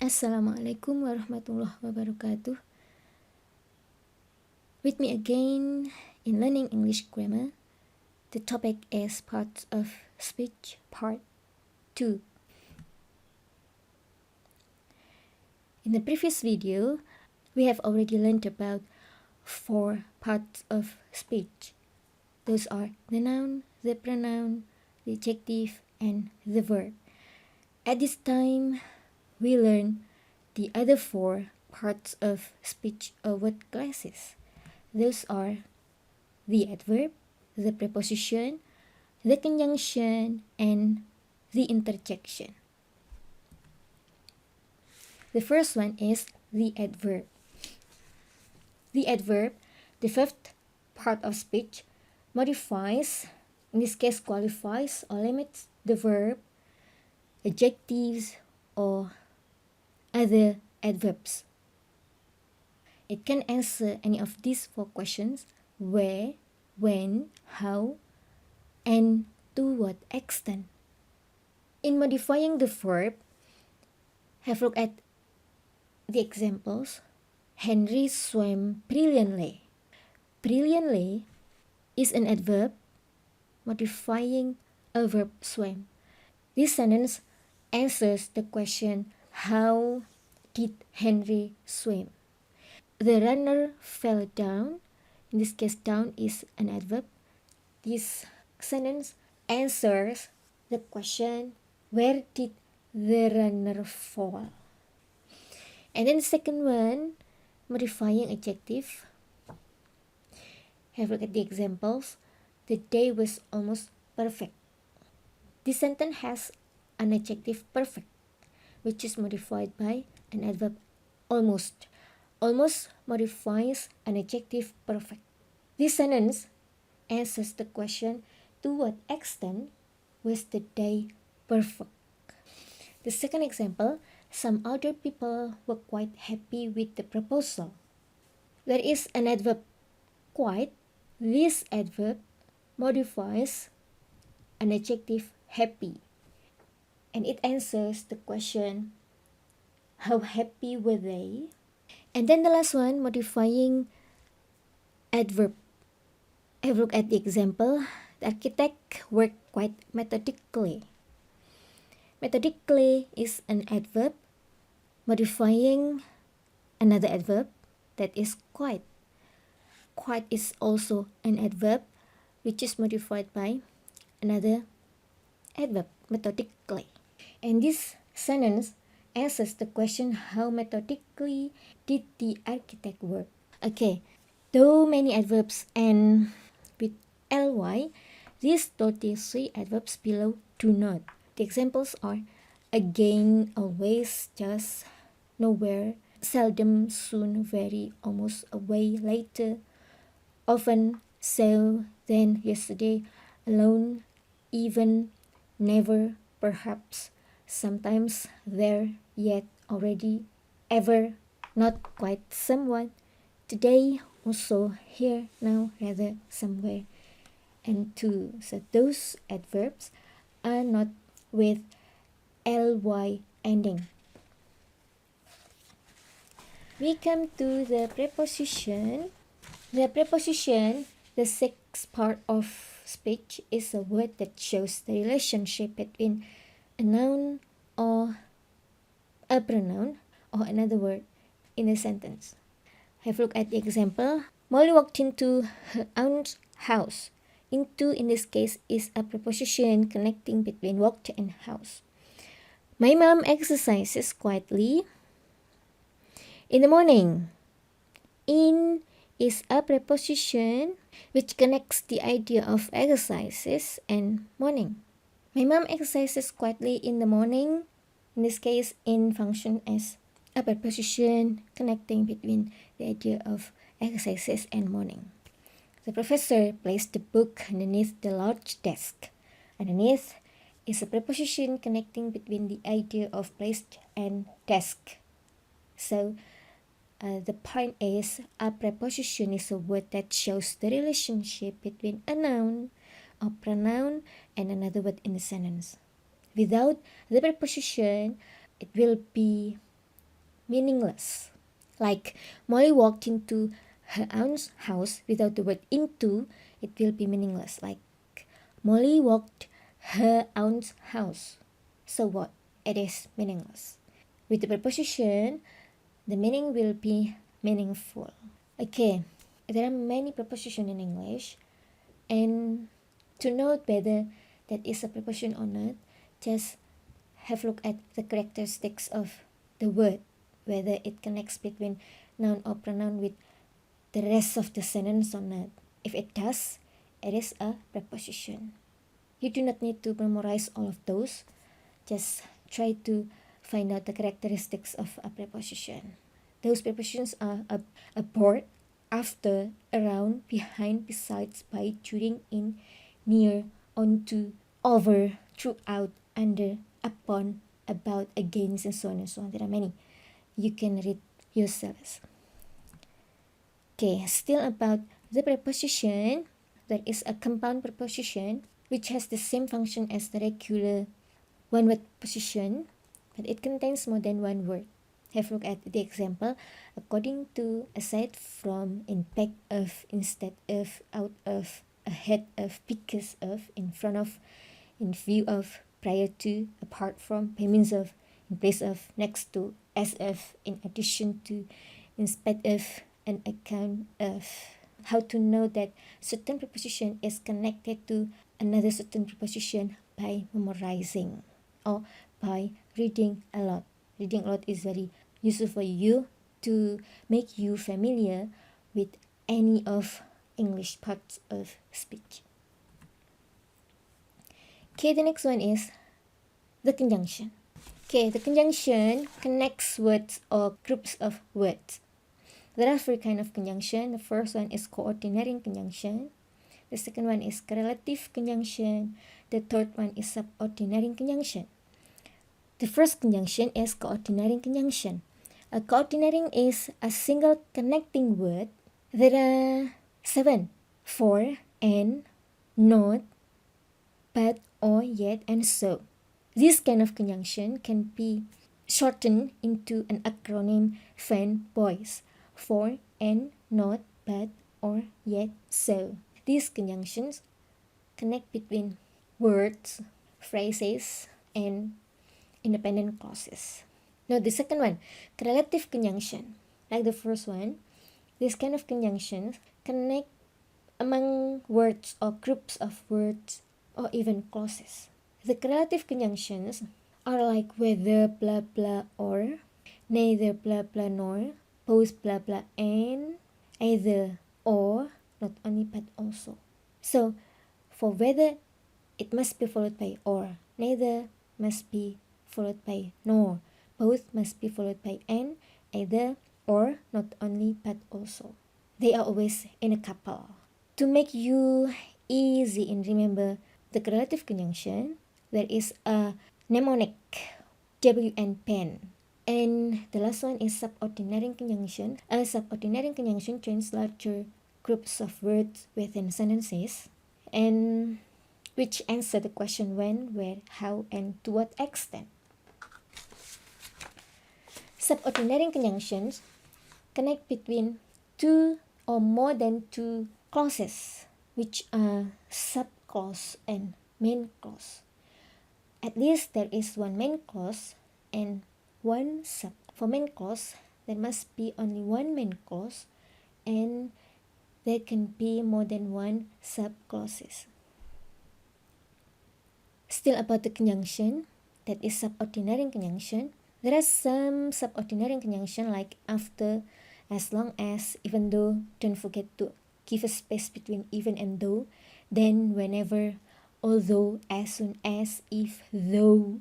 Assalamualaikum warahmatullahi wabarakatuh. With me again in learning English grammar. The topic is parts of speech part 2. In the previous video, we have already learned about 4 parts of speech. Those are the noun, the pronoun, the adjective, and the verb. At this time, we learn the other 4 parts of speech or word classes. Those are the adverb, the preposition, the conjunction, and the interjection. The first one is the adverb. The adverb, the fifth part of speech, modifies, in this case qualifies or limits the verb, adjectives, or other adverbs. It can answer any of these 4 questions: where, when, how, and to what extent. In modifying the verb, have a look at the examples. Henry swam brilliantly. Brilliantly is an adverb modifying a verb swam. This sentence answers the question, how did Henry swim? The runner fell down. In this case, down is an adverb. This sentence answers the question, where did the runner fall? And then the second one, modifying adjective. Have a look at the examples. The day was almost perfect. This sentence has an adjective perfect, which is modified by an adverb almost. Almost modifies an adjective perfect. This sentence answers the question, to what extent was the day perfect? The second example, some other people were quite happy with the proposal. There is an adverb quite. This adverb modifies an adjective happy, and it answers the question, how happy were they? And then the last one, modifying adverb. Have a look at the example. The architect worked quite methodically. Methodically is an adverb modifying another adverb, that is quite. Quite is also an adverb which is modified by another adverb, methodically. And this sentence answers the question, how methodically did the architect work? Okay, though many adverbs end with ly, these 33 adverbs below do not. The examples are again, always, just, nowhere, seldom, soon, very, almost, away, later, often, so, then, yesterday, alone, even, never, perhaps, sometimes, there, yet, already, ever, not quite, somewhat, today, also, here, now, rather, somewhere, and to. So those adverbs are not with ly ending. We come to the preposition. The preposition, the sixth part of speech, is a word that shows the relationship between a noun or a pronoun or another word in a sentence. Have a look at the example. Molly walked into her aunt's house. Into, in this case, is a preposition connecting between walked and house. My mom exercises quietly in the morning. In is a preposition which connects the idea of exercises and morning. My mom exercises quietly in the morning. In this case, in function as a preposition connecting between the idea of exercises and morning. The professor placed the book underneath the large desk. Underneath is a preposition connecting between the idea of placed and desk. So the point is, a preposition is a word that shows the relationship between a noun, a pronoun, and another word in a sentence. Without the preposition, it will be meaningless. Like Molly walked into her aunt's house without the word into, it will be meaningless. Like Molly walked her aunt's house. So what? It is meaningless. With the preposition, the meaning will be meaningful. Okay, there are many prepositions in English, and to note whether that is a preposition or not, just have a look at the characteristics of the word, whether it connects between noun or pronoun with the rest of the sentence or not. If it does, it is a preposition. You do not need to memorize all of those. Just try to find out the characteristics of a preposition. Those prepositions are aboard, after, around, behind, besides, by, during, in, near, onto, over, throughout, under, upon, about, against, and so on and so on. There are many. You can read yourselves. Okay, still about the preposition. There is a compound preposition which has the same function as the regular one-word preposition, but it contains more than one word. Have a look at the example. According to, aside from, in back of, instead of, out of, ahead of, because of, in front of, in view of, prior to, apart from, by means of, in place of, next to, as of, in addition to, in spite of, an account of. How to know that certain preposition is connected to another certain preposition? By memorizing or by reading a lot. Reading a lot is very useful for you to make you familiar with any of English parts of speech. Okay, the next one is the conjunction. Okay, the conjunction connects words or groups of words. There are three kinds of conjunction. The first one is coordinating conjunction. The second one is correlative conjunction. The third one is subordinating conjunction. The first conjunction is coordinating conjunction. A coordinating is a single connecting word. There are 7: for, and, not, but, or, yet, and so. This kind of conjunction can be shortened into an acronym FAN boys: for, and, not, but, or, yet, so. These conjunctions connect between words, phrases, and independent clauses. Now the second one, correlative conjunction. Like the first one, this kind of conjunctions connect among words or groups of words or even clauses. The correlative conjunctions are like whether, blah blah, or, neither, blah blah, nor, both, blah blah, and, either, or, not only but also. So for whether, it must be followed by or, neither must be followed by nor, both must be followed by and, either, or, not only but also. They are always in a couple. To make you easy in remember the correlative conjunction, there is a mnemonic, WN pen. And the last one is subordinating conjunction. A subordinating conjunction joins larger groups of words within sentences, and which answer the question when, where, how, and to what extent. Subordinating conjunctions connect between two or more than two clauses, which are subclause and main clause. At least there is one main clause and one sub. For main clause, there must be only one main clause, and there can be more than one subclauses. Still about the conjunction, that is subordinating conjunction. There are some subordinating conjunction like after, as long as, even though. Don't forget to give a space between even and though. Then, whenever, although, as soon as, if, though,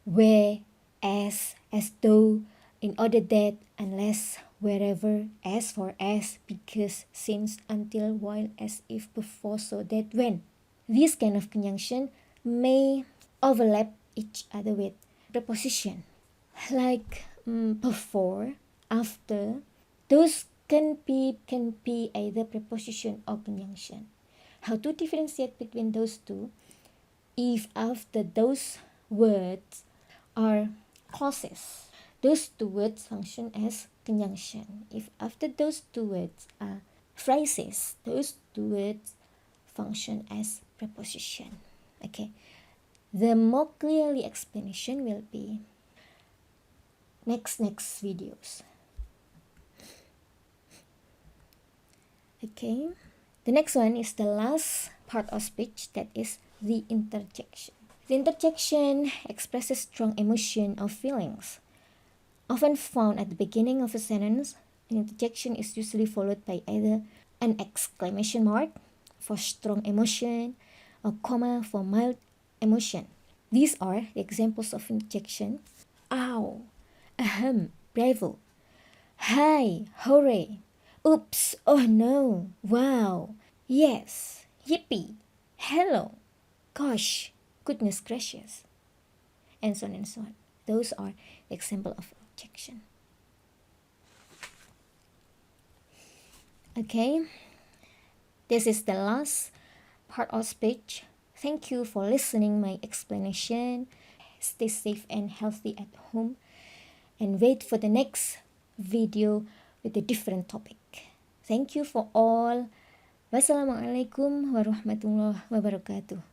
where, as though, in order that, unless, wherever, as for as, because, since, until, while, as if, before, so that, when. This kind of conjunction may overlap each other with preposition, like before, after. Those can be either preposition or conjunction. How to differentiate between those two? If after those words are clauses, those two words function as conjunction. If after those two words are phrases, those two words function as preposition. Okay. The more clearly explanation will be next videos. Okay. The next one is the last part of speech, that is the interjection. The interjection expresses strong emotion or feelings. Often found at the beginning of a sentence, an interjection is usually followed by either an exclamation mark for strong emotion or comma for mild emotion. These are the examples of interjection. Ow, ahem, bravo, hi, hooray, oops, oh no, wow, yes, yippee, hello, gosh, goodness gracious, and so on and so on. Those are the example of interjection. Okay, this is the last part of speech. Thank you for listening my explanation. Stay safe and healthy at home, and wait for the next video with a different topic. Thank you for all. Wassalamualaikum warahmatullahi wabarakatuh.